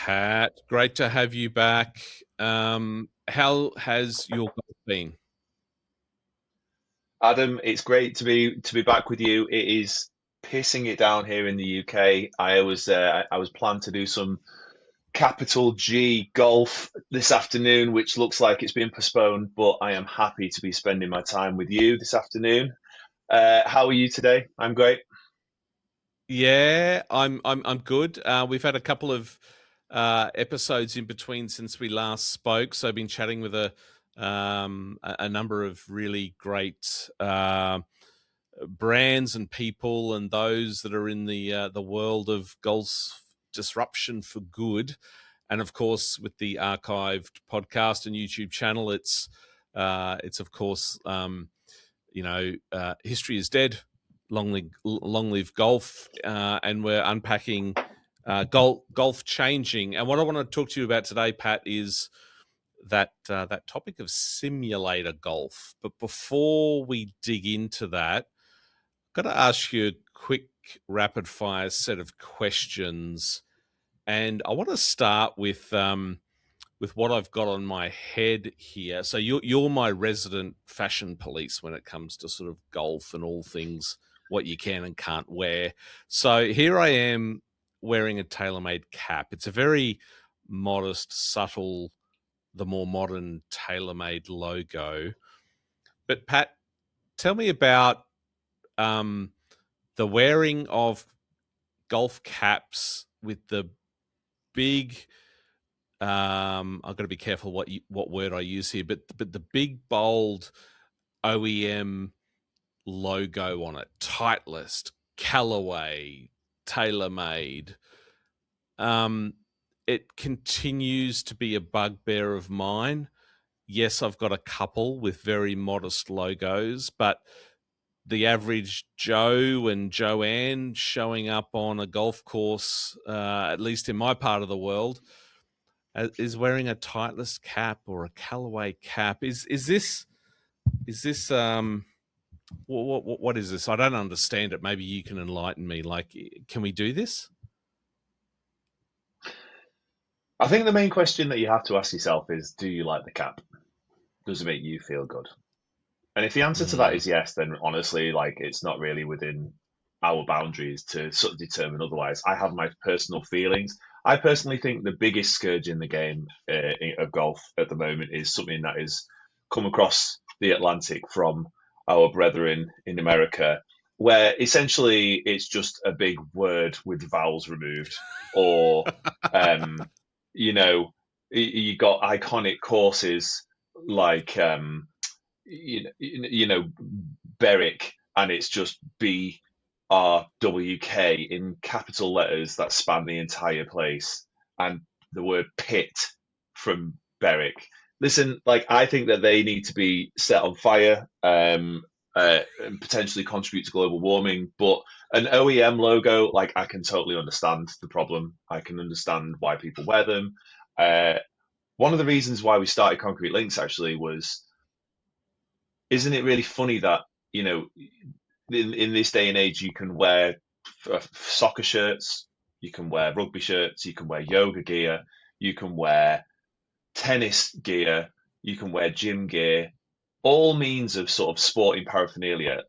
Pat. Great to have you back. How has your golf been? Adam, it's great to be back with you. It is pissing it down here in the UK. I was planned to do some capital G golf this afternoon, which looks like it's been postponed, but I am happy to be spending my time with you this afternoon. How are you today? I'm great. Yeah, I'm good. We've had a couple of episodes in between since we last spoke, so I've been chatting with a number of really great brands and people, and those that are in the world of golf disruption for good. And of course, with the archived podcast and YouTube channel, it's of course history is dead. Long live golf, and we're unpacking golf changing. And what I want to talk to you about today, Pat, is that topic of simulator golf. But before we dig into that, I've got to ask you a quick rapid fire set of questions, and I want to start with what I've got on my head here. So you're my resident fashion police when it comes to sort of golf and all things what you can and can't wear. So here I am wearing a TaylorMade cap. It's a very modest, subtle, the more modern TaylorMade logo. But Pat, tell me about um, the wearing of golf caps with the big I've got to be careful what word I use here, but the big bold OEM logo on it, Titleist, Callaway, TaylorMade. Um, it continues to be a bugbear of mine. Yes, I've got a couple with very modest logos, but the average Joe and Joanne showing up on a golf course, at least in my part of the world, is wearing a Titleist cap or a Callaway cap. Is this what is this? I don't understand it. Maybe you can enlighten me. Like, can we do this? I think the main question that you have to ask yourself is, do you like the cap? Does it make you feel good? And if the answer to that Mm. is yes, then honestly, like it's not really within our boundaries to sort of determine otherwise. I have my personal feelings. I personally think the biggest scourge in the game of golf at the moment is something that is come across the Atlantic from our brethren in America, where essentially it's just a big word with vowels removed, or um, you know, you got iconic courses like Berwick, and it's just BRWK in capital letters that span the entire place, and the word pit from Berwick. Listen, like I think that they need to be set on fire, and potentially contribute to global warming. But an OEM logo, like I can totally understand the problem. I can understand why people wear them. Uh, One of the reasons why we started Concrete Links actually was, isn't it really funny that you know in this day and age you can wear soccer shirts, you can wear rugby shirts, you can wear yoga gear, you can wear tennis gear, you can wear gym gear, all means of sort of sporting paraphernalia,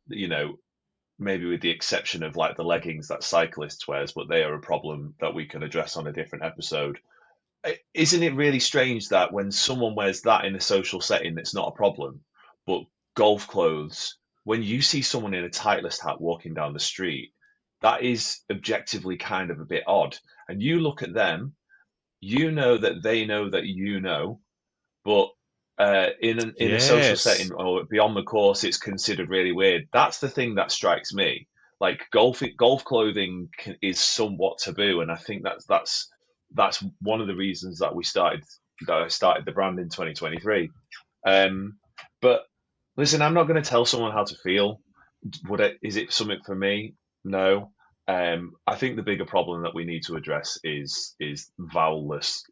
maybe with the exception of like the leggings that cyclists wears, but they are a problem that we can address on a different episode. Isn't it really strange that when someone wears that in a social setting, it's not a problem, but golf clothes, when you see someone in a Titleist hat walking down the street, that is objectively kind of a bit odd. And you look at them, you know that they know that you know, but in a social Yes. setting or beyond the course, it's considered really weird. That's the thing that strikes me. Like golf clothing is somewhat taboo, and I think that's one of the reasons that I started the brand in 2023. But listen, I'm not going to tell someone how to feel. Is it something for me? No. I think the bigger problem that we need to address is vowelless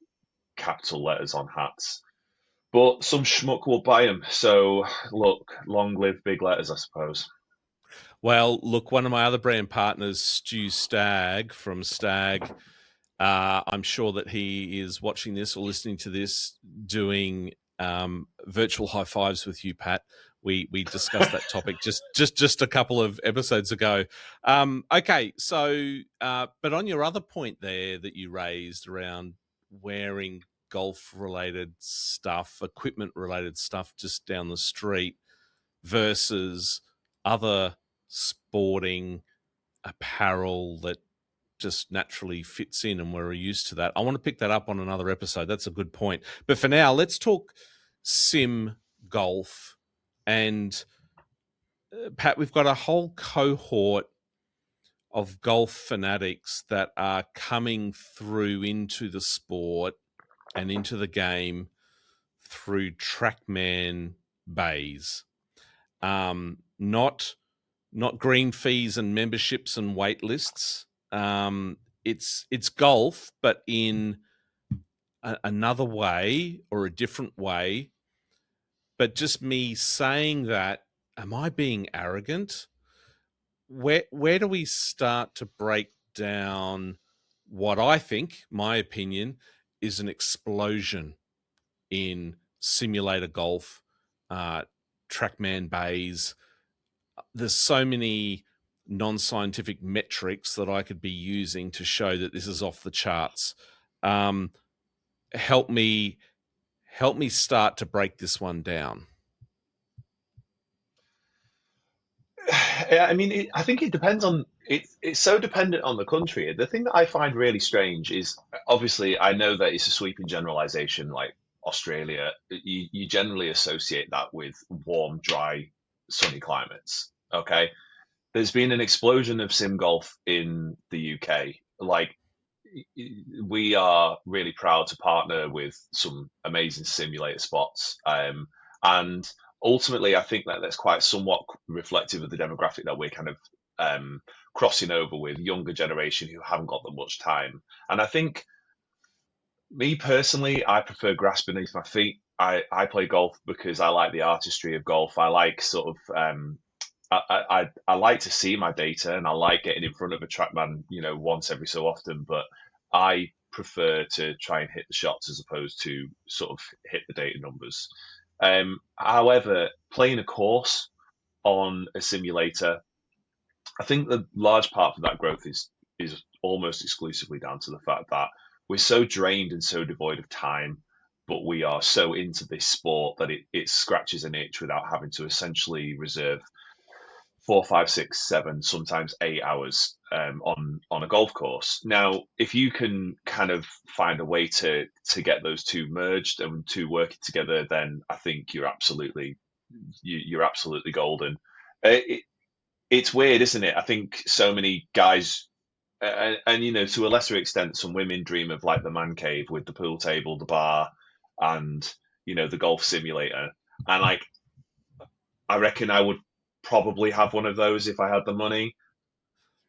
capital letters on hats. But some schmuck will buy them. So look, long live big letters, I suppose. Well, look, one of my other brand partners, Stu Stagg from Stagg, I'm sure that he is watching this or listening to this, doing virtual high fives with you, Pat. We discussed that topic just a couple of episodes ago. Okay, so but on your other point there that you raised around wearing golf related stuff, equipment related stuff just down the street versus other sporting apparel that just naturally fits in and we're used to that. I want to pick that up on another episode. That's a good point. But for now, let's talk sim golf. And Pat, we've got a whole cohort of golf fanatics that are coming through into the sport and into the game through TrackMan bays. Not green fees and memberships and wait lists. It's golf, but in another way or a different way. But just me saying that, am I being arrogant? Where do we start to break down what I think, my opinion, is an explosion in simulator golf, TrackMan bays? There's so many non-scientific metrics that I could be using to show that this is off the charts. Help me start to break this one down. I mean, I think it depends on it. It's so dependent on the country. The thing that I find really strange is, obviously, I know that it's a sweeping generalization. Like Australia, you generally associate that with warm, dry, sunny climates. Okay, there's been an explosion of sim golf in the UK. Like, we are really proud to partner with some amazing simulator spots. And ultimately, I think that that's quite somewhat reflective of the demographic that we're kind of crossing over with, younger generation who haven't got that much time. And I think, me personally, I prefer grass beneath my feet. I play golf because I like the artistry of golf. I like sort of I like to see my data, and I like getting in front of a TrackMan, once every so often. But I prefer to try and hit the shots as opposed to sort of hit the data numbers. However, playing a course on a simulator, I think the large part of that growth is almost exclusively down to the fact that we're so drained and so devoid of time, but we are so into this sport that it scratches an itch without having to essentially reserve 4, 5, 6, 7, sometimes 8 hours on a golf course. Now, if you can kind of find a way to get those two merged and to working together, then I think you're absolutely golden. It's weird, isn't it? I think so many guys, and to a lesser extent, some women dream of like the man cave with the pool table, the bar, and the golf simulator. And like, I reckon I would probably have one of those if I had the money,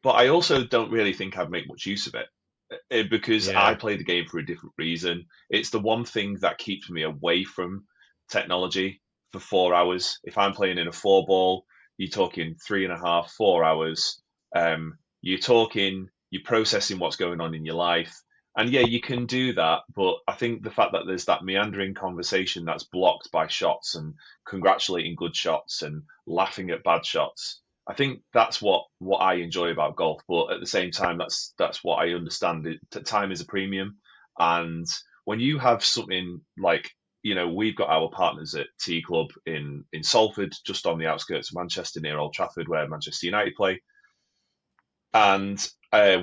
but I also don't really think I'd make much use of it, because I play the game for a different reason. It's the one thing that keeps me away from technology for 4 hours. If I'm playing in a 4 ball, you're talking 3.5, 4 hours. You're processing what's going on in your life. And yeah, you can do that, but I think the fact that there's that meandering conversation that's blocked by shots and congratulating good shots and laughing at bad shots, I think that's what I enjoy about golf. But at the same time, that's what I understand. Time is a premium, and when you have something like, we've got our partners at T Club in Salford, just on the outskirts of Manchester, near Old Trafford, where Manchester United play. And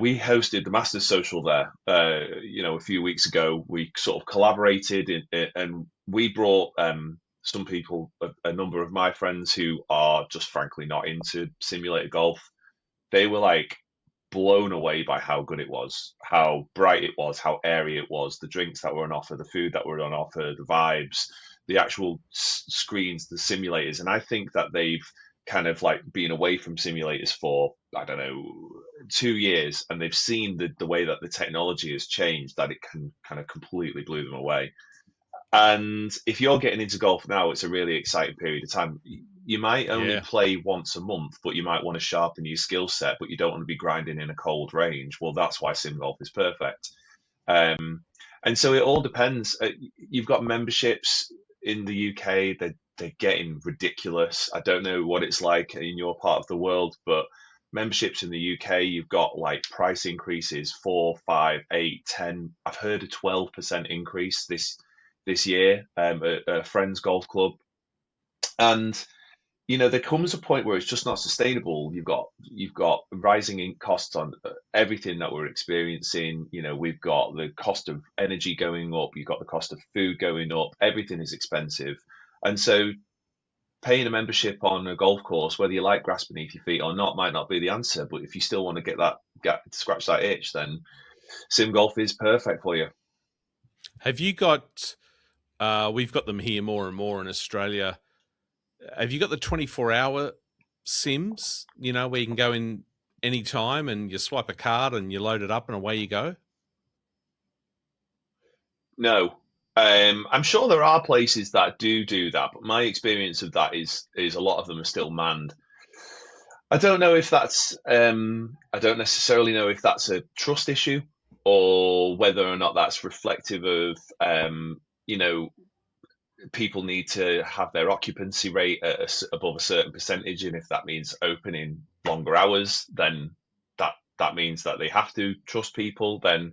we hosted the Masters Social there, a few weeks ago. We sort of collaborated, and we brought some people, a number of my friends who are just frankly not into simulated golf. They were like blown away by how good it was, how bright it was, how airy it was, the drinks that were on offer, the food that were on offer, the vibes, the actual screens, the simulators. And I think that they've kind of like been away from simulators for, I don't know, 2 years, and they've seen the way that the technology has changed, that it can kind of completely blew them away. And if you're getting into golf now, it's a really exciting period of time. You might only play once a month, but you might want to sharpen your skill set, but you don't want to be grinding in a cold range. Well, that's why sim golf is perfect. And so it all depends. You've got memberships in the UK, they're getting ridiculous. I don't know what it's like in your part of the world, but memberships in the UK, you've got like price increases 4, 5, 8, 10. I've heard a 12% increase this year at a friend's golf club. And there comes a point where it's just not sustainable. You've got rising costs on everything that we're experiencing. We've got the cost of energy going up. You've got the cost of food going up. Everything is expensive, and so paying a membership on a golf course, whether you like grass beneath your feet or not, might not be the answer. But if you still want to scratch that itch, then sim golf is perfect for you. Have you got? We've got them here more and more in Australia. Have you got the 24-hour sims? Where you can go in any time and you swipe a card and you load it up and away you go. No. I'm sure there are places that do that, but my experience of that is a lot of them are still manned. I don't know if that's I don't necessarily know if that's a trust issue or whether or not that's reflective of you know people need to have their occupancy rate above a certain percentage, and if that means opening longer hours, then that means that they have to trust people. Then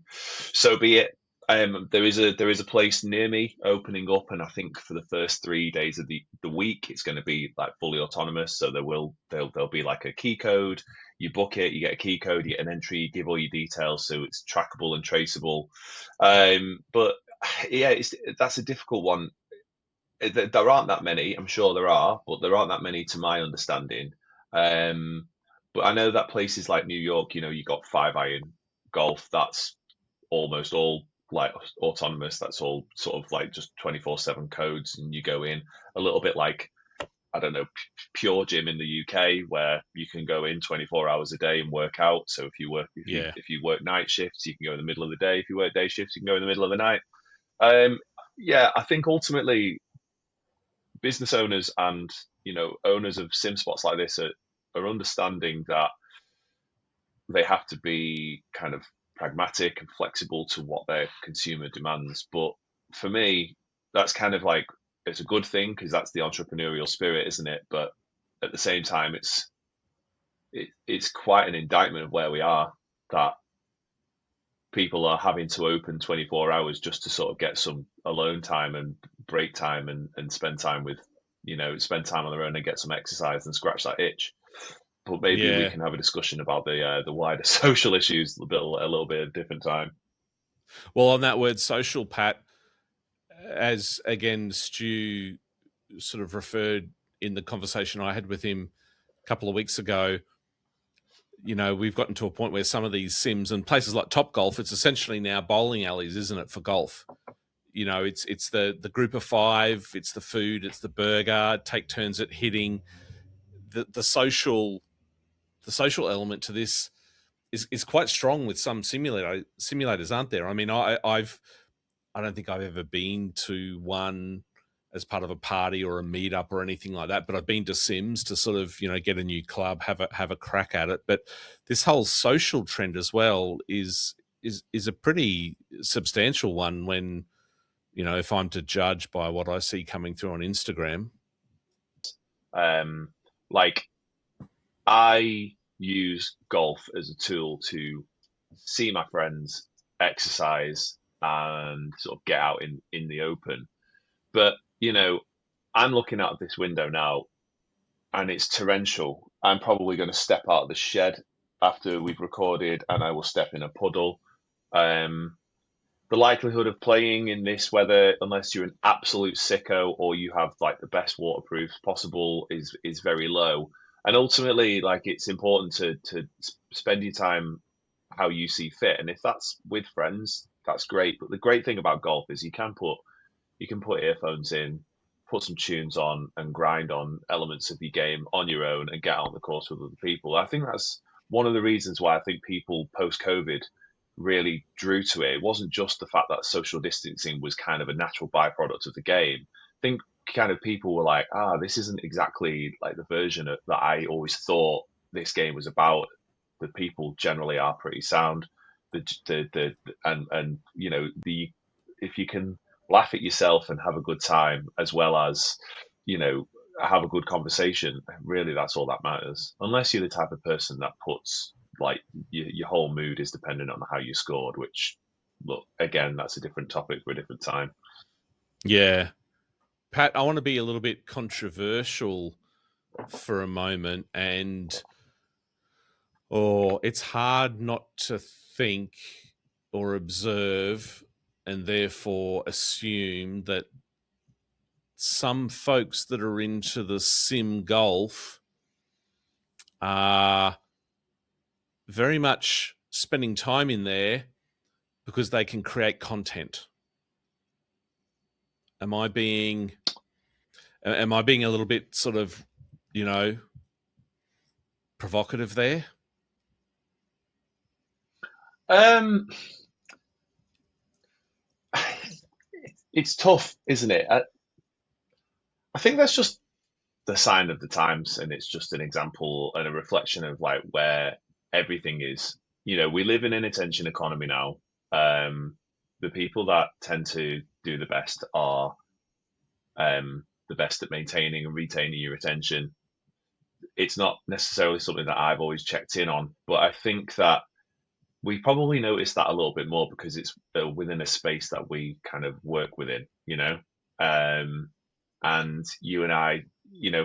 so be it. There is a place near me opening up, and I think for the first 3 days of the week, it's going to be like fully autonomous. So there'll be like a key code. You book it, you get a key code, you get an entry, you give all your details, so it's trackable and traceable. But yeah, that's a difficult one. There aren't that many. I'm sure there are, but there aren't that many to my understanding. Um, but I know that places like New York, you got Five Iron Golf. That's almost all like autonomous. That's all sort of like just 24/7 codes, and you go in a little bit like I don't know Pure Gym in the UK, where you can go in 24 hours a day and work out. So if you work night shifts, you can go in the middle of the day. If you work day shifts, you can go in the middle of the night. Yeah, I think ultimately business owners and owners of sim spots like this are understanding that they have to be kind of pragmatic and flexible to what their consumer demands. But for me, that's kind of like it's a good thing because that's the entrepreneurial spirit, isn't it? But at the same time, it's quite an indictment of where we are that people are having to open 24 hours just to sort of get some alone time and break time and spend time with spend time on their own and get some exercise and scratch that itch. But maybe we can have a discussion about the wider social issues a little bit at a different time. Well, on that word social, Pat, as again Stu sort of referred in the conversation I had with him a couple of weeks ago, we've gotten to a point where some of these sims and places like Top Golf, it's essentially now bowling alleys, isn't it, for golf? It's the group of five, it's the food, it's the burger, take turns at hitting. The social element to this is quite strong with some simulators, aren't there? I mean, I don't think I've ever been to one as part of a party or a meetup or anything like that, but I've been to Sims to sort of get a new club, have a crack at it. But this whole social trend as well is a pretty substantial one when if I'm to judge by what I see coming through on Instagram. Like I use golf as a tool to see my friends, exercise, and sort of get out in the open. But I'm looking out of this window now, and it's torrential. I'm probably going to step out of the shed after we've recorded, and I will step in a puddle. The likelihood of playing in this weather, unless you're an absolute sicko or you have like the best waterproofs possible, is very low. And ultimately, like it's important to spend your time how you see fit. And if that's with friends, that's great. But the great thing about golf is you can put earphones in, put some tunes on, and grind on elements of your game on your own and get out on the course with other people. I think that's one of the reasons why I think people post COVID really drew to it. It wasn't just the fact that social distancing was kind of a natural byproduct of the game. I think kind of people were like, this isn't exactly like the version that I always thought this game was about. The people generally are pretty sound. the and you know the if you can laugh at yourself and have a good time as well as you know have a good conversation, really that's all that matters. Unless you're the type of person that puts like your whole mood is dependent on how you scored, which look again that's a different topic for a different time. Yeah. Pat, I want to be a little bit controversial for a moment, and it's hard not to think or observe and therefore assume that some folks that are into the sim golf are very much spending time in there because they can create content. Am I being a little bit sort of, provocative there? It's tough, isn't it? I think that's just the sign of the times, and it's just an example and a reflection of like where everything is. We live in an attention economy now. The people that tend to do the best are the best at maintaining and retaining your attention. It's not necessarily something that I've always checked in on, but I think that we probably notice that a little bit more because it's within a space that we kind of work within. And you and I,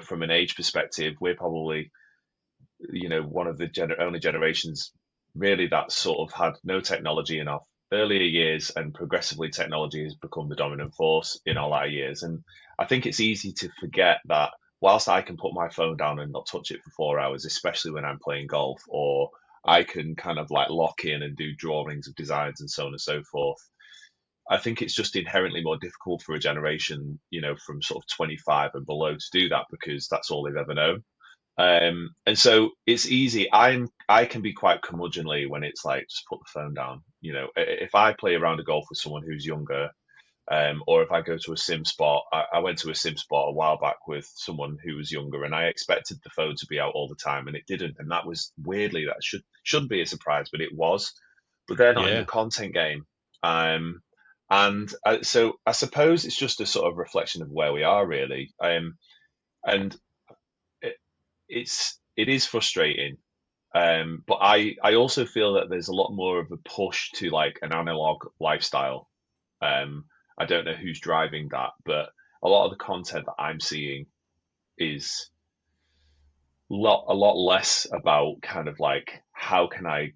from an age perspective, we're probably, one of the only generations really that sort of had no technology in our earlier years, and progressively technology has become the dominant force in our latter years. And I think it's easy to forget that whilst I can put my phone down and not touch it for 4 hours, especially when I'm playing golf, or I can kind of like lock in and do drawings of designs and so on and so forth. I think it's just inherently more difficult for a generation, from sort of 25 and below to do that because that's all they've ever known. And so it's easy. I can be quite curmudgeonly when it's like just put the phone down. If I play around a golf with someone who's younger, or if I go to a sim spot, I went to a sim spot a while back with someone who was younger, and I expected the phone to be out all the time, and it didn't. And that was weirdly that shouldn't be a surprise, but it was. But they're not in the Yeah. content game. So I suppose it's just a sort of reflection of where we are really. And it, it is frustrating. But I also feel that there's a lot more of a push to like an analog lifestyle. I don't know who's driving that, but a lot of the content that I'm seeing is a lot less about kind of like how can I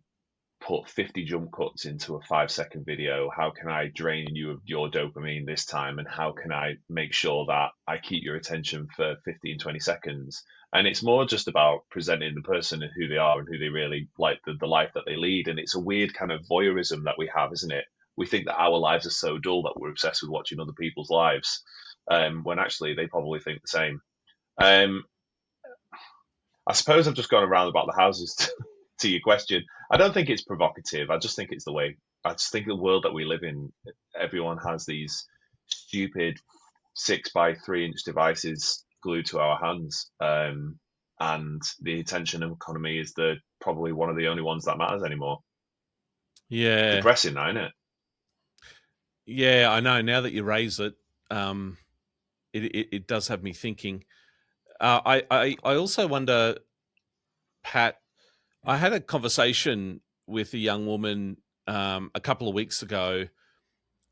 put 50 jump cuts into a 5-second video? How can I drain you of your dopamine this time? And how can I make sure that I keep your attention for 15, 20 seconds? And it's more just about presenting the person and who they are and who they really like, the life that they lead. And it's a weird kind of voyeurism that we have, isn't it? We think that our lives are so dull that we're obsessed with watching other people's lives, when actually they probably think the same. Um, I suppose I've just gone around about the houses to your question. I don't think it's provocative. I just think it's the way. I just think the world that we live in, everyone has these stupid 6 by 3 inch devices glued to our hands, and the attention economy is probably one of the only ones that matters anymore. Yeah. Depressing, isn't it? Yeah, I know. Now that you raise it, it does have me thinking. I also wonder, Pat. I had a conversation with a young woman a couple of weeks ago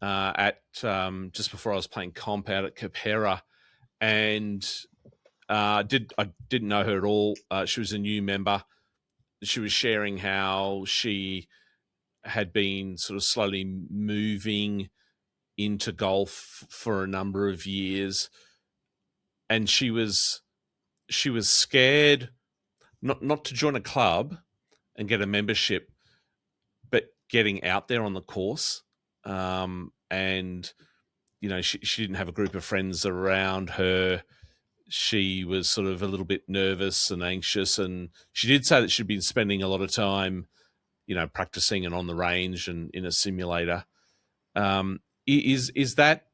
at just before I was playing comp out at Capera, and I didn't know her at all. She was a new member. She was sharing how she had been sort of slowly moving into golf for a number of years, and she was scared not to join a club and get a membership, but getting out there on the course. And she didn't have a group of friends around her. She was sort of a little bit nervous and anxious, and she did say that she'd been spending a lot of time, practicing and on the range and in a simulator. Is that?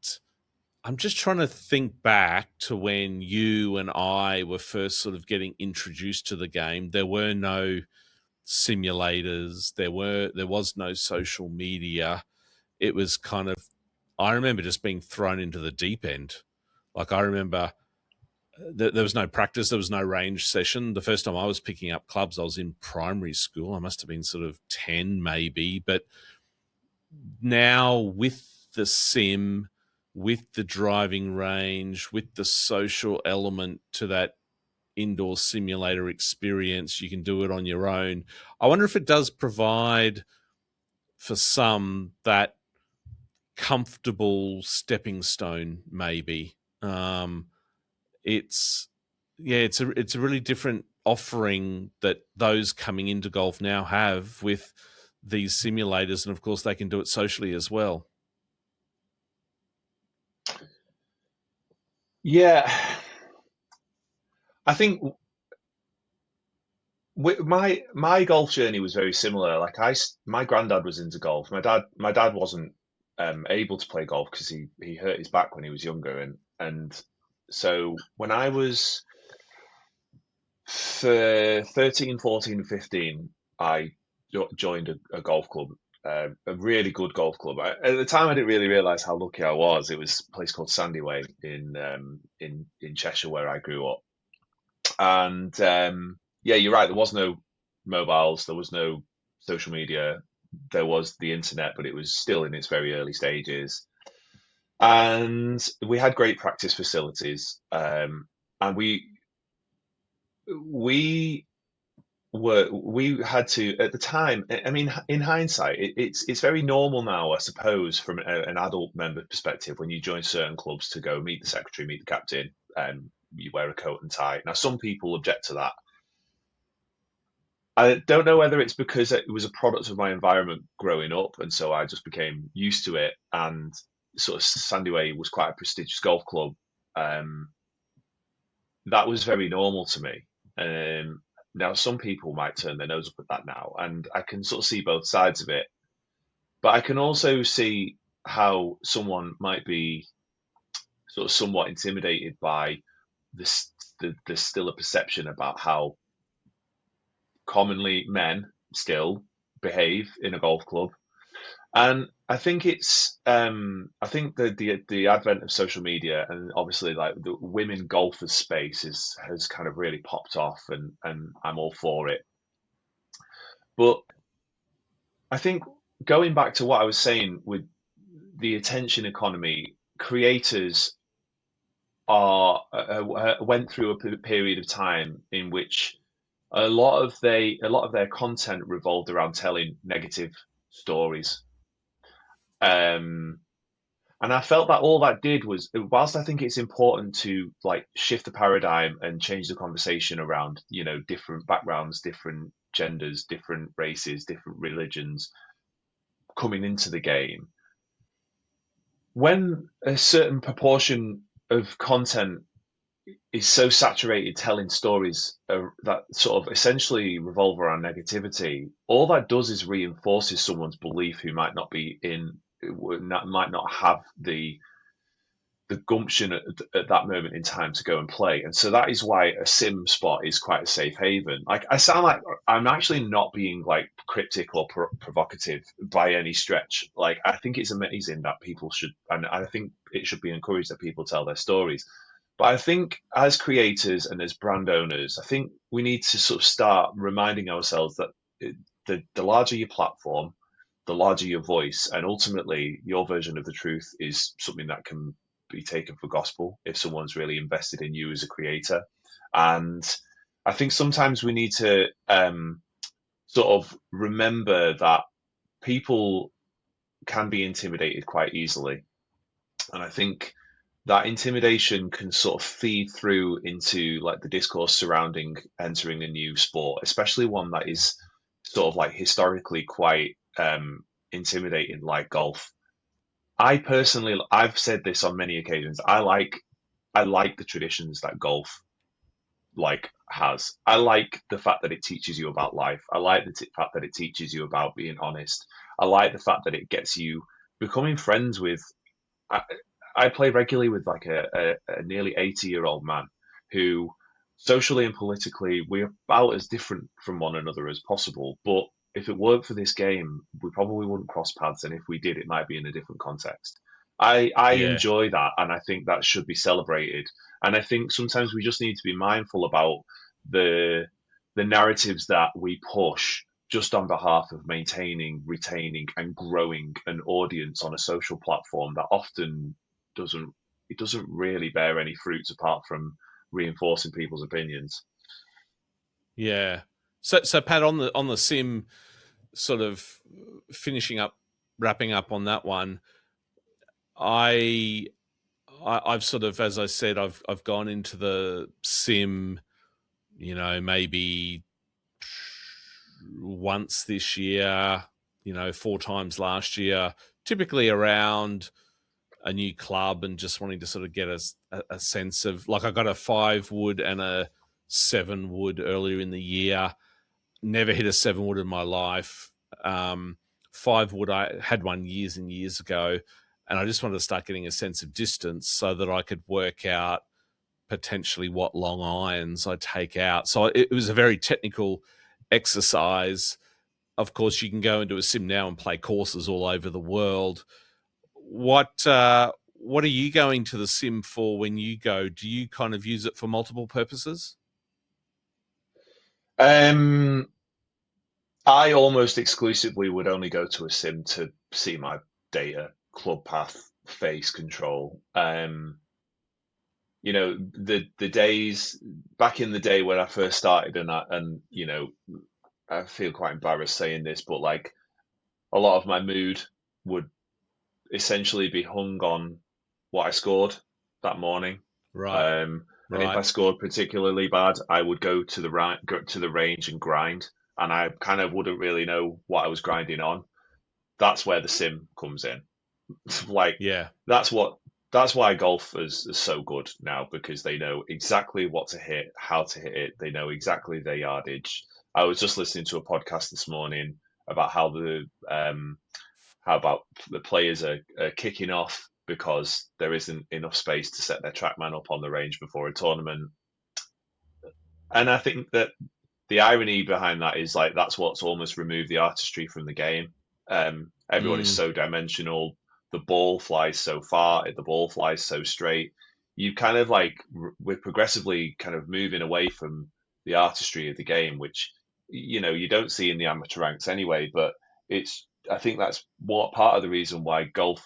I'm just trying to think back to when you and I were first sort of getting introduced to the game. There were no simulators. There was no social media. It was kind of, I remember just being thrown into the deep end. Like, I remember there was no practice, there was no range session. The first time I was picking up clubs, I was in primary school. I must have been sort of 10 maybe. But now with the sim, with the driving range, with the social element to that indoor simulator experience, you can do it on your own. I wonder if it does provide for some that comfortable stepping stone, maybe. It's it's a really different offering that those coming into golf now have with these simulators, and of course they can do it socially as well. Yeah, I think my golf journey was very similar. Like my granddad was into golf. My dad wasn't able to play golf because he hurt his back when he was younger, and so when I was for 13, 14, 15, I joined a golf club, a really good golf club. At the time, I didn't really realize how lucky I was. It was a place called Sandyway in Cheshire where I grew up. And yeah, you're right. There was no mobiles. There was no social media. There was the internet, but it was still in its very early stages. And we had great practice facilities. And we we had to at the time. I mean, in hindsight, it's very normal now, I suppose, from an adult member perspective, when you join certain clubs to go meet the secretary, meet the captain, and you wear a coat and tie. Now, some people object to that. I don't know whether it's because it was a product of my environment growing up, and so I just became used to it. And sort of Sandyway was quite a prestigious golf club. Um, that was very normal to me. Now, some people might turn their nose up at that now, and I can sort of see both sides of it. But I can also see how someone might be sort of somewhat intimidated by this. There's still a perception about how commonly men still behave in a golf club. And I think I think the advent of social media, and obviously like the women golfers space has kind of really popped off, and I'm all for it. But I think, going back to what I was saying with the attention economy, creators are went through a period of time in which a lot of their content revolved around telling negative stories. Um, And I felt that all that did was, whilst I think it's important to like shift the paradigm and change the conversation around, different backgrounds, different genders, different races, different religions coming into the game, when a certain proportion of content is so saturated telling stories that sort of essentially revolve around negativity, all that does is reinforces someone's belief who might not be in, might not have the gumption at that moment in time to go and play. And so that is why a sim spot is quite a safe haven. Like, I sound like I'm actually not being like cryptic or provocative by any stretch. Like, I think it's amazing that people should, and I think it should be encouraged that people tell their stories. But I think as creators and as brand owners, I think we need to sort of start reminding ourselves that the larger your platform, the larger your voice, and ultimately your version of the truth is something that can be taken for gospel if someone's really invested in you as a creator. And I think sometimes we need to sort of remember that people can be intimidated quite easily. And I think that intimidation can sort of feed through into like the discourse surrounding entering a new sport, especially one that is sort of like historically quite intimidating, like golf. I personally, I've said this on many occasions. I like the traditions that golf like has. I like the fact that it teaches you about life. I like the fact that it teaches you about being honest. I like the fact that it gets you becoming friends with. I, I play regularly with like a nearly 80-year-old man who socially and politically, we're about as different from one another as possible. But if it worked for this game, we probably wouldn't cross paths, and if we did, it might be in a different context. I Yeah. enjoy that, and I think that should be celebrated. And I think sometimes we just need to be mindful about the the narratives that we push just on behalf of maintaining, retaining, and growing an audience on a social platform that often doesn't it doesn't really bear any fruits apart from reinforcing people's opinions. Yeah. So Pat, on the sim, sort of finishing up, wrapping up on that one, I I've sort of, as I said, I've gone into the sim, maybe once this year, 4 times last year, typically around a new club and just wanting to sort of get a sense of, like, I got a 5 wood and a 7 wood earlier in the year. Never hit a 7 wood in my life. 5 wood, I had one years and years ago, and I just wanted to start getting a sense of distance so that I could work out potentially what long irons I take out. So it was a very technical exercise. Of course, you can go into a sim now and play courses all over the world. What are you going to the sim for when you go? Do you kind of use it for multiple purposes? Um, I almost exclusively would only go to a sim to see my data, club path, face control. The days back in the day when I first started, I feel quite embarrassed saying this, but like a lot of my mood would essentially be hung on what I scored that morning. Right, And if right. I scored particularly bad, I would go to the range and grind, and I kind of wouldn't really know what I was grinding on. That's where the sim comes in. Like Yeah, that's what that's why golf is so good now, because they know exactly what to hit, how to hit it. They know exactly their yardage. I was just listening to a podcast this morning about how about the players are kicking off because there isn't enough space to set their TrackMan up on the range before a tournament. And I think that the irony behind that is like that's what's almost removed the artistry from the game. Everyone is mm, so dimensional. The ball flies so far. The ball flies so straight. You kind of like we're progressively kind of moving away from the artistry of the game, which you don't see in the amateur ranks anyway. But it's I think that's what part of the reason why golf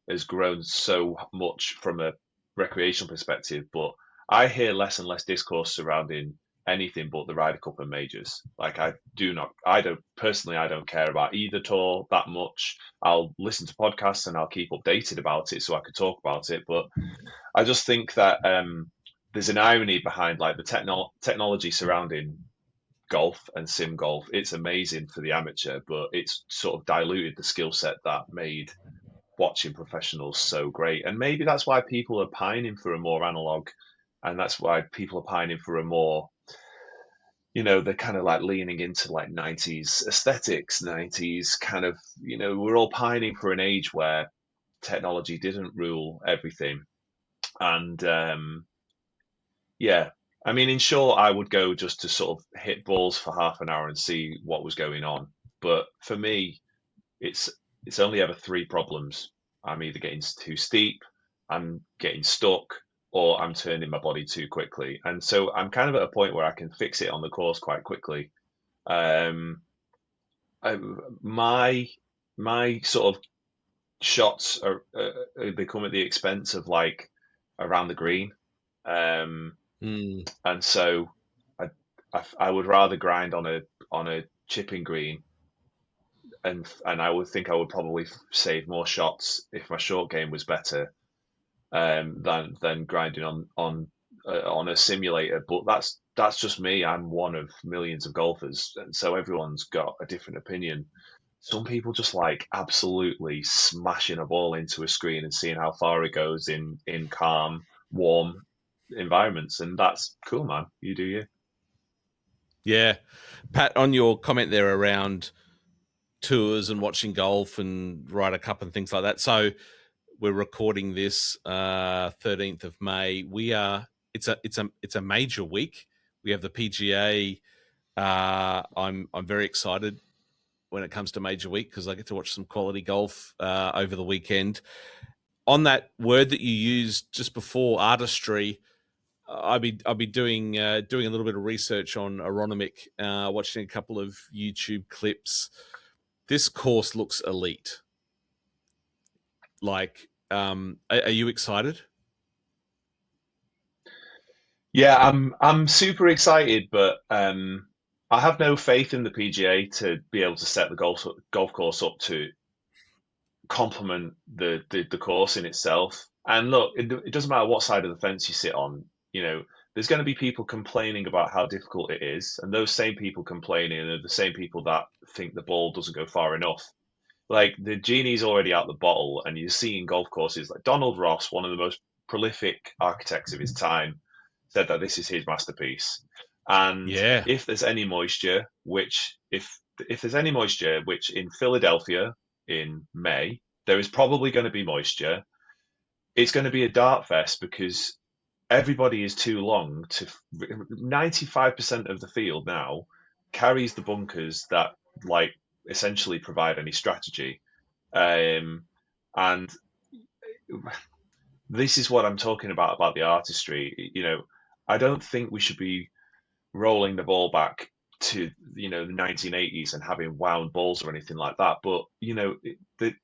has grown so much from a recreational perspective. But I hear less and less discourse surrounding anything but the Ryder Cup and majors. Like I don't care about either tour that much. I'll listen to podcasts and I'll keep updated about it so I could talk about it. But I just think that there's an irony behind like the technology surrounding golf and sim golf. It's amazing for the amateur, but it's sort of diluted the skill set that made watching professionals so great. And maybe that's why people are pining for a more analog, and that's why people are pining for a more they're kind of like leaning into like 90s aesthetics, 90s kind of, we're all pining for an age where technology didn't rule everything. And yeah, I mean, in short, I would go just to sort of hit balls for half an hour and see what was going on. But for me, it's it's only ever three problems. I'm either getting too steep, I'm getting stuck, or I'm turning my body too quickly. And so I'm kind of at a point where I can fix it on the course quite quickly. Um, I, my my sort of shots they come at the expense of like around the green, um, mm, and so I, I would rather grind on a chipping green, and I would think I would probably save more shots if my short game was better, than grinding on a simulator. But that's just me. I'm one of millions of golfers, and so everyone's got a different opinion. Some people just like absolutely smashing a ball into a screen and seeing how far it goes in calm, warm environments, and that's cool, man. You do you. yeah. Pat, on your comment there around tours and watching golf and Ryder Cup and things like that. So we're recording this 13th of May. We are it's a major week. We have the PGA. I'm very excited when it comes to Major Week because I get to watch some quality golf over the weekend. On that word that you used just before, artistry, I'll be doing a little bit of research on Aronimik, watching a couple of YouTube clips. This course looks elite. Like, are you excited? Yeah, I'm super excited, but I have no faith in the PGA to be able to set the golf course up to complement the course in itself. And look, it doesn't matter what side of the fence you sit on. You know, there's going to be people complaining about how difficult it is, and those same people complaining are the same people that think the ball doesn't go far enough. Like the genie's already out the bottle, and you're seeing golf courses like Donald Ross, one of the most prolific architects of his time, said that this is his masterpiece. And Yeah. if there's any moisture, which if there's any moisture, which in Philadelphia in May, there is probably going to be moisture. It's going to be a dart fest because everybody is too long to 95% of the field now carries the bunkers that like essentially provide any strategy. And this is what I'm talking about the artistry. You know, I don't think we should be rolling the ball back to the 1980s and having wound balls or anything like that. But there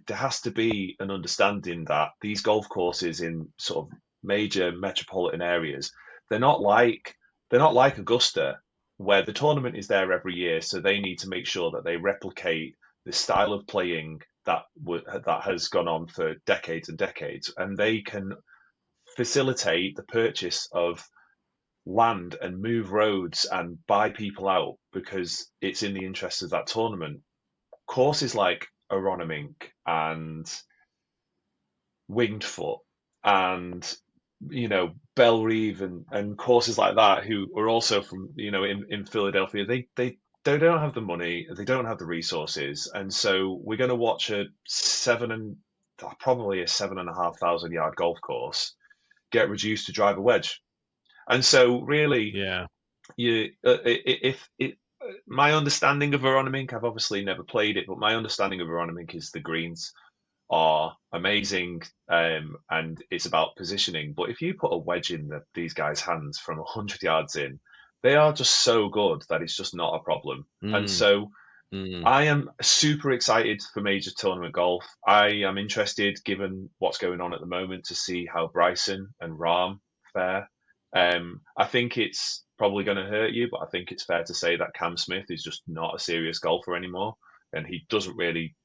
has to be an understanding that these golf courses in sort of major metropolitan areas, they're not like Augusta, where the tournament is there every year, so they need to make sure that they replicate the style of playing that has gone on for decades and decades, and they can facilitate the purchase of land and move roads and buy people out because it's in the interest of that tournament. Courses like Aronimink and Winged Foot and Bellerive and courses like that who are also from in Philadelphia, they don't have the money, they don't have the resources, and so we're going to watch probably a 7,500 yard golf course get reduced to drive a wedge. And so really, Yeah. if my understanding of Aronimink, I've obviously never played it, but my understanding of Aronimink is the greens are amazing, and it's about positioning. But if you put a wedge in these guys' hands from 100 yards in, they are just so good that it's just not a problem. And so I am super excited for major tournament golf. I am interested, given what's going on at the moment, to see how Bryson and Rahm fare. I think it's probably going to hurt you, but I think it's fair to say that Cam Smith is just not a serious golfer anymore, and he doesn't really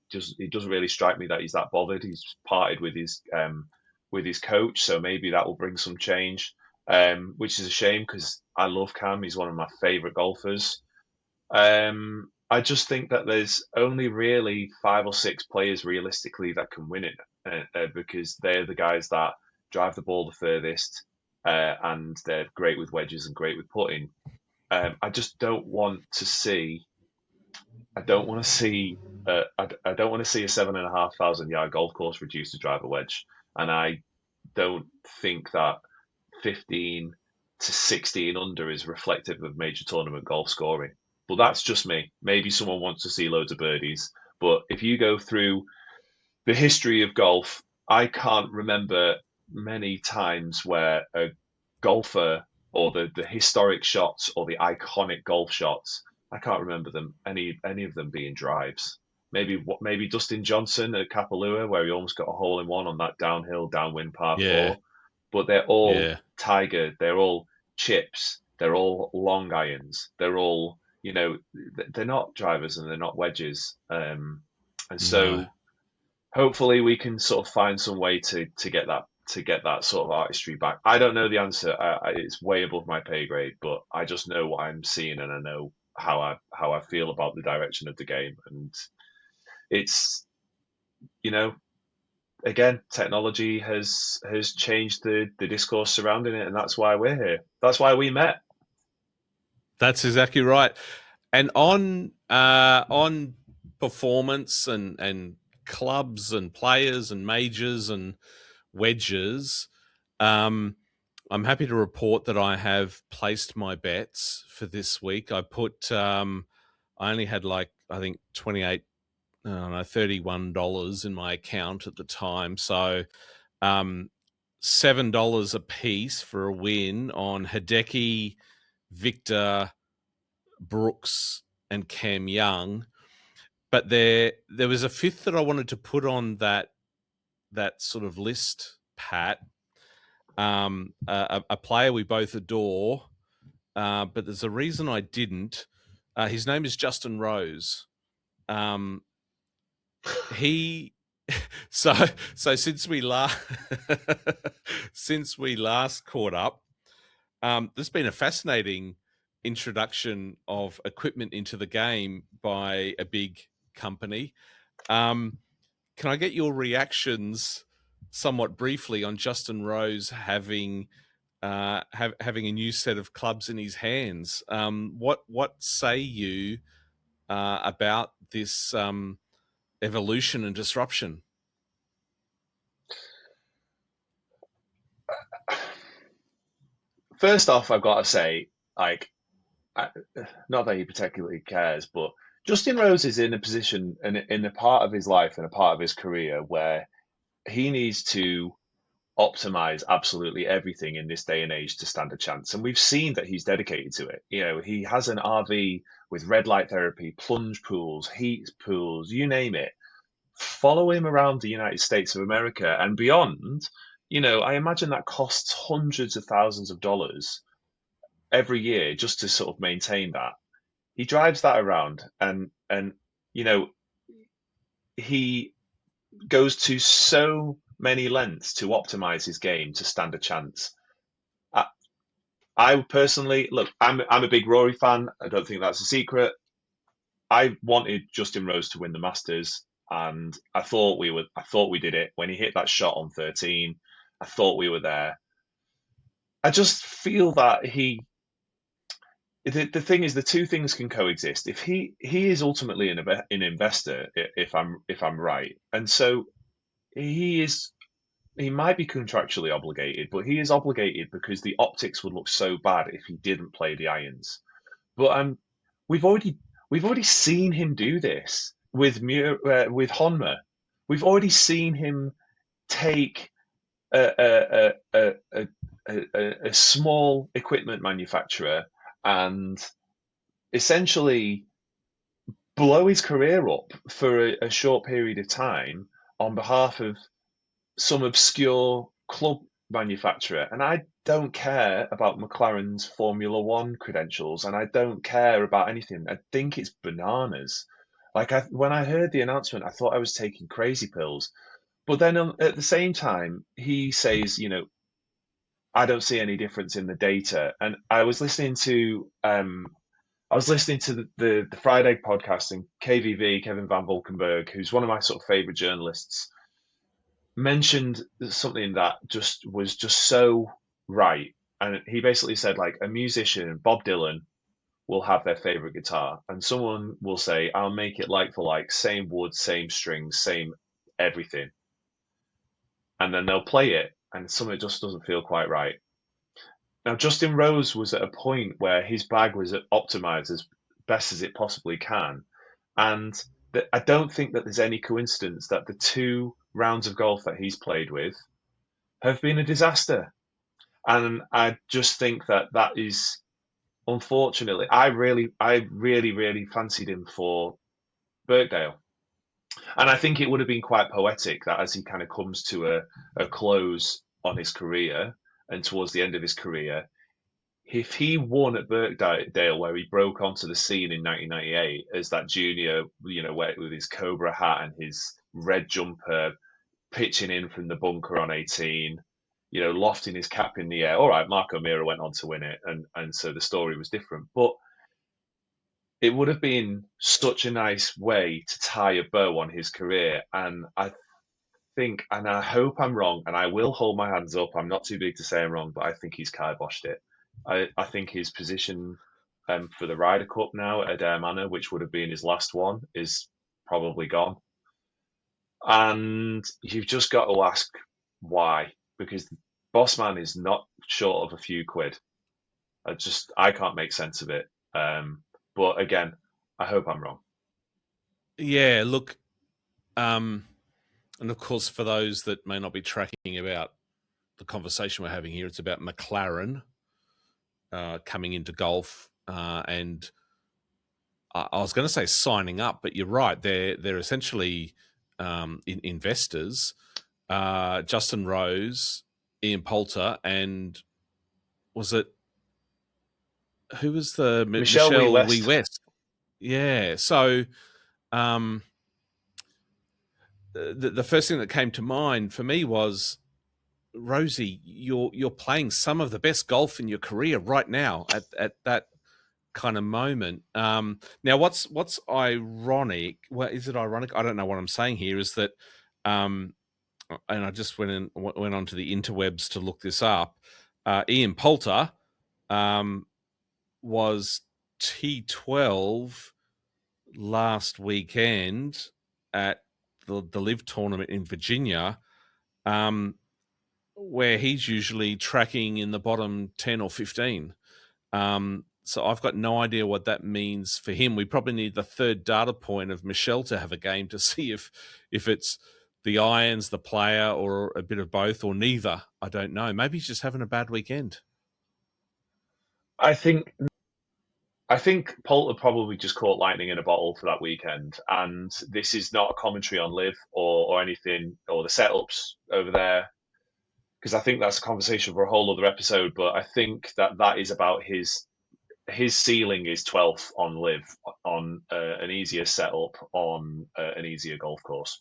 strike me that he's that bothered. He's parted with his coach, so maybe that will bring some change, which is a shame because I love Cam. He's one of my favorite golfers. I just think that there's only really 5 or 6 players realistically that can win it, because they're the guys that drive the ball the furthest, and they're great with wedges and great with putting. I just don't want to see. I don't want to see. I don't want to see a 7,500 yard golf course reduced to drive a wedge, and I don't think that 15 to 16 under is reflective of major tournament golf scoring. But that's just me. Maybe someone wants to see loads of birdies. But if you go through the history of golf, I can't remember many times where a golfer or the historic shots or the iconic golf shots, I can't remember them any of them being drives. Maybe Dustin Johnson at Kapalua, where he almost got a hole in one on that downhill downwind par Yeah. four. But they're all Yeah. Tiger, they're all chips, they're all long irons, they're all they're not drivers and they're not wedges. And No. so hopefully we can sort of find some way to get that sort of artistry back. I don't know the answer. It's way above my pay grade, but I just know what I'm seeing and I know how I feel about the direction of the game. And it's again, technology has changed the discourse surrounding it, and that's why we're here. That's why we met. That's exactly right. And on performance and clubs and players and majors and wedges, I'm happy to report that I have placed my bets for this week. I put, I only had like, I think 28, I don't know, $31 in my account at the time. So, $7 a piece for a win on Hideki, Victor, Brooks, and Cam Young. But there was a fifth that I wanted to put on that sort of list, Pat. A player we both adore, but there's a reason I didn't. His name is Justin Rose. He so since we last caught up, there's been a fascinating introduction of equipment into the game by a big company. Can I get your reactions, somewhat briefly, on Justin Rose having having a new set of clubs in his hands? What say you about this evolution and disruption? First off, I've got to say, like, not that he particularly cares, but Justin Rose is in a position and in a part of his life and a part of his career where he needs to optimize absolutely everything in this day and age to stand a chance. And we've seen that he's dedicated to it. You know, he has an RV with red light therapy, plunge pools, heat pools, you name it. Follow him around the United States of America and beyond. You know, I imagine that costs hundreds of thousands of dollars every year just to sort of maintain that. He drives that around and you know, he goes to so many lengths to optimize his game to stand a chance. I, I personally look. I'm a big Rory fan. I don't think that's a secret. I wanted Justin Rose to win the Masters, and I thought we would. I thought we did it when he hit that shot on 13. I thought we were there. I just feel that the thing is the two things can coexist. If he is ultimately an investor, if I'm right, and so he is he might be contractually obligated, but he is obligated because the optics would look so bad if he didn't play the irons. But we've already we've already seen him do this with Honma. We've already seen him take a small equipment manufacturer and essentially blow his career up for a short period of time on behalf of some obscure club manufacturer. And I don't care about McLaren's Formula One credentials, and I don't care about anything. I think it's bananas. Like when I heard the announcement, I thought I was taking crazy pills. But then at the same time, he says, I don't see any difference in the data. And I was listening to the Fried Egg podcast, and KVV, Kevin Van Valkenburg, who's one of my sort of favorite journalists, mentioned something that just was just so right. And he basically said, like, a musician, Bob Dylan, will have their favorite guitar, and someone will say, I'll make it like for like, same wood, same strings, same everything. And then they'll play it, and something just doesn't feel quite right. Now, Justin Rose was at a point where his bag was optimized as best as it possibly can. And I don't think that there's any coincidence that the two rounds of golf that he's played with have been a disaster. And I just think that that is, unfortunately, I really fancied him for Birkdale. And I think it would have been quite poetic that as he kind of comes to a close on his career and towards the end of his career, if he won at Birkdale, where he broke onto the scene in 1998 as that junior, with his Cobra hat and his red jumper, pitching in from the bunker on 18, lofting his cap in the air. All right, Mark O'Meara went on to win it, and so the story was different. But it would have been such a nice way to tie a bow on his career. And I think, and I hope I'm wrong, and I will hold my hands up. I'm not too big to say I'm wrong, but I think he's kiboshed it. I think his position for the Ryder Cup now at Adair Manor, which would have been his last one, is probably gone. And you've just got to ask why, because Bossman is not short of a few quid. I can't make sense of it. But again, I hope I'm wrong. Yeah, look, and of course, for those that may not be tracking about the conversation we're having here, it's about McLaren coming into golf, and I was going to say signing up, but you're right. They're essentially investors. Justin Rose, Ian Poulter, and was it who was the Michelle Wee West. Yeah. So the first thing that came to mind for me was, Rosie, you're playing some of the best golf in your career right now at that kind of moment. Now, what's ironic? Well, is it ironic? I don't know what I'm saying here. Is that, and I just went onto the interwebs to look this up. Ian Poulter was T12 last weekend at the Live tournament in Virginia, where he's usually tracking in the bottom 10 or 15. So I've got no idea what that means for him. We probably need the third data point of Michelle to have a game to see if it's the irons, the player, or a bit of both, or neither. I don't know. Maybe he's just having a bad weekend. I think Poulter probably just caught lightning in a bottle for that weekend, and this is not a commentary on Live or anything or the setups over there, because I think that's a conversation for a whole other episode. But I think that is about his ceiling is 12th on Live on an easier setup on an easier golf course.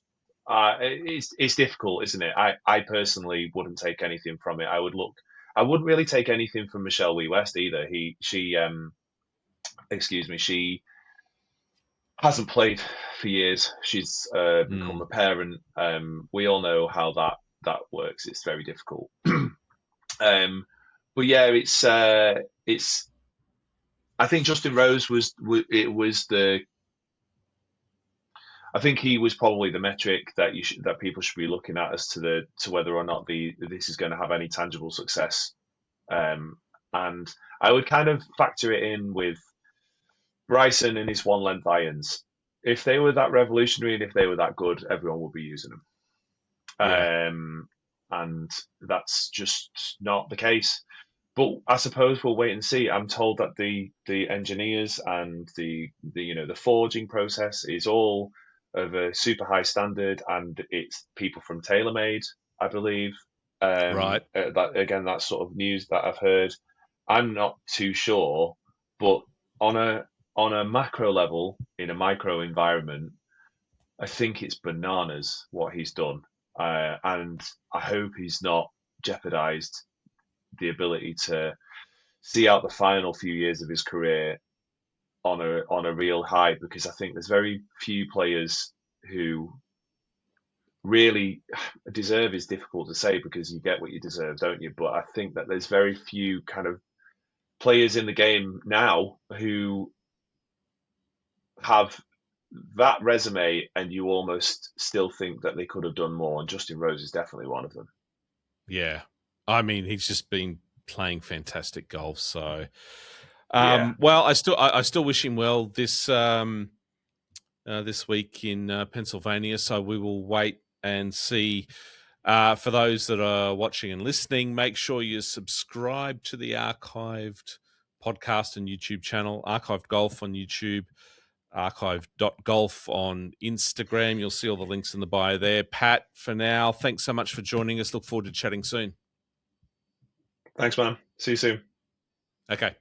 It's difficult, isn't it? I personally wouldn't take anything from it. I wouldn't really take anything from Michelle Wee West either. She hasn't played for years. She's become a parent. We all know how that works. It's very difficult. But yeah, it's. I think Justin Rose I think he was probably the metric that people should be looking at as to whether or not this is going to have any tangible success. And I would kind of factor it in with Bryson and his one length irons. If they were that revolutionary and if they were that good, everyone would be using them. Yeah. And that's just not the case. But I suppose we'll wait and see. I'm told that the engineers and the forging process is all of a super high standard, and it's people from TaylorMade, I believe. Right. That's sort of news that I've heard. I'm not too sure, but on a macro level, in a micro environment, I think it's bananas what he's done, and I hope he's not jeopardized the ability to see out the final few years of his career on a real high, because I think there's very few players who really deserve is difficult to say because you get what you deserve, don't you? But I think that there's very few kind of players in the game now who have that resume and you almost still think that they could have done more, and Justin Rose is definitely one of them. Yeah. I mean, he's just been playing fantastic golf. So, Yeah. well, I still wish him well this week in Pennsylvania. So we will wait and see. For those that are watching and listening, make sure you subscribe to the Archived podcast and YouTube channel, Archived Golf on YouTube, archived.golf on Instagram. You'll see all the links in the bio there. Pat, for now, thanks so much for joining us. Look forward to chatting soon. Thanks, man. See you soon. Okay.